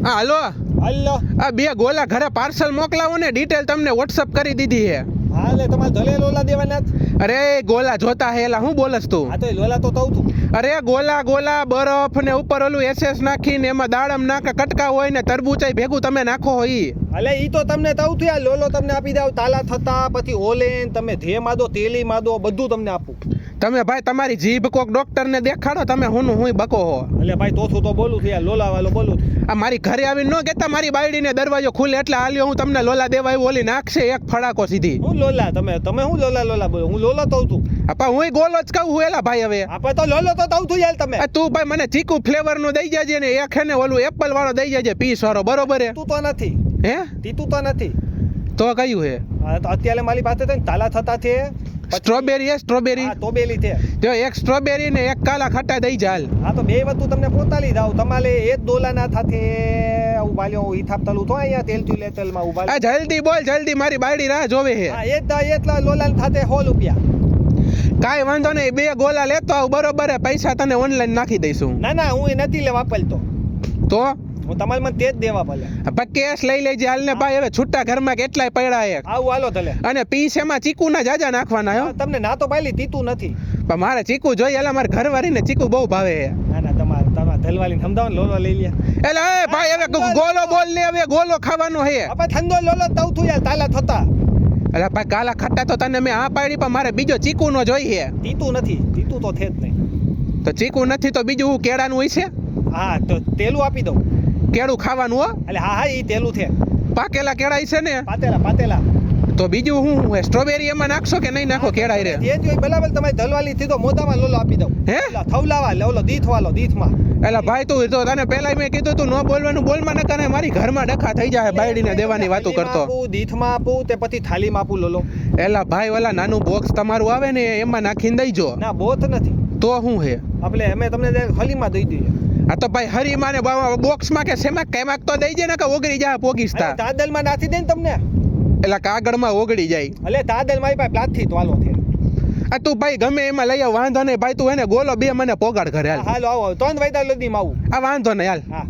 હા હાલો હાલો આ બે ગોલા ઘરે પાર્સલ મોકલાવો ને ડિટેલ તમને વોટ્સઅપ કરી દીધી છે હા એટલે તમારે ધલે લોલા દેવાના અરે ગોલા જોતા હેલા હું બોલસ તું હા તો લોલા તો તવ તું અરે ગોલા બરફ ને ઉપર ઓલું એસએસ નાખીને એમાં દાડમ નાખે કટકા હોય ને તરબૂચાઈ ભેગું તમે નાખો ઈ અલે ઈ તો તમને તવ તું આ લોલો તમને આપી દાવ તાલા થતા પછી ઓલેન તમે ધે માદો તેલી માદો બધું તમને આપું તમે ભાઈ તમારી જીભ કોક ડોક્ટર ને દેખાડો તમે હું બકો હો એટલે ભાઈ તોછું તો બોલું છું યાર લોલા વાલો બોલું છું આ મારી ઘરે આવીને ન કહેતા મારી બાયડીને દરવાજો ખુલે એટલે હાલ્યો હું તમને લોલા દેવા આવ્યો ઓલી નાખશે એક ફડાકો સીધી હું લોલા તમે હું લોલા બોલો હું લોલો તવ તું આપા હું ગોલો જ કહું હું એલા ભાઈ હવે આપણે તો લોલો તો તવ તું યાર તમે તું ભાઈ મને ચીકુ ફ્લેવર નું દઈ જાજે ને એક હે ને ઓલું એપલ વાળો દઈ જાજે પીસ વાળો બરોબર હે તું તો નથી હે તીતું તો નથી તો કયું હે હા તો અત્યારે મારી પાસે તો તાલા થતા છે સ્ટ્રોબેરી હે સ્ટ્રોબેરી હા તોબેલી છે જો એક સ્ટ્રોબેરી ને એક કાલા ખટ્ટા દઈ જાલ હા તો બે વસ્તુ તમને પોતાલી દાવ તમારે એક દોલા ના થાથે ઉભાલ્યો હું ઈ થાપતલું તો અહીંયા તેલ તું લેતલ માં ઉભા આ જલ્દી બોલ જલ્દી મારી બાયડી રાહ જોવે હે હા એટલા લોલા થાથે 100 રૂપિયા કાઈ વાંધો નહીં બે ગોલા લેતો આવ બરોબર હે પૈસા તને ઓનલાઈન નાખી દઈશું ના હું એ નથી લેવા આપલતો તો હું તમારે મને તે જ દેવા ભલે પણ કેશ લઈ લેજે હાલ ને ભાઈ હવે છૂટા ઘરમાં કેટલાય પડ્યા એક આવું હાલો તલે અને પીસ એમાં ચીકુ ના જાજા નાખવાના હો તમને ના તો પાલી તીતું નથી પણ મારે ચીકુ જોઈએ એટલે મારે ઘરવાળીને ચીકુ બહુ ભાવે છે ના તમારે ધલવાલી સમજાવો ને લોલો લઈ લે એટલે એ ભાઈ હવે ગોલો બોલ ને હવે ગોલો ખાવાનો હે આપણે ઠંડો લોલો તવ તું યાર તાલા થતા એટલે ભાઈ કાલા ખટ્ટા તો તને મેં આ પાડી પણ મારે બીજો ચીકુ નો જોઈએ તીતું નથી તીતું તો છે જ નહીં તો ચીકુ નથી તો બીજું હું કેળાનું હોય છે હા તો તેલું આપી દઉં કેળું ખાવાનું હો એટલે હા ઈ તેલું છે પાકેલા કેળા છે ને પાતેલા તો બીજું હું સ્ટ્રોબેરી એમાં નાખશો કે નહીં નાખો કેળા રે જે જોઈ બરાબર તમારી ધલવાલી થી તો મોઢામાં લોલો આપી દઉં હે થવલાવા લોલો દીથમાં એટલે ભાઈ તું તો તને પહેલા મેં કીધું તું ન બોલવાનું બોલમાં ન કરે મારી ઘરમાં ડખા થઈ જાય બાયડીને દેવાની વાતો કરતો દીથમાં આપું તે પછી થાળીમાં આપું લોલો એલા ભાઈ ઓલા નાનું બોક્સ તમારું આવે ને એમાં નાખીને દઈજો ના બોથ નથી તો શું હે આપણે અમે તમને થાળીમાં દઈ દઈએ આ તો ભાઈ હરીમાં ને બોક્સમાં કે શેમાં કેમાક તો દઈ દે ને કે ઓગળી જાય પોગીસ્તા તાદલમાં નાખી દે ને તમને એટલે કાગળમાં ઓગળી જાય એટલે તાદલ મારી પાસે પ્લાસ્ટિક વાલો છે આ તું ભાઈ ગમે એમાં લઈ આવ વાંધો નહીં ભાઈ તું એને ગોલો બે મને પોગાડ ઘરે હાલ હાલો આવો 3 વાગ્યા લગીમાં આવું આ વાંધો નહીં હાલ હા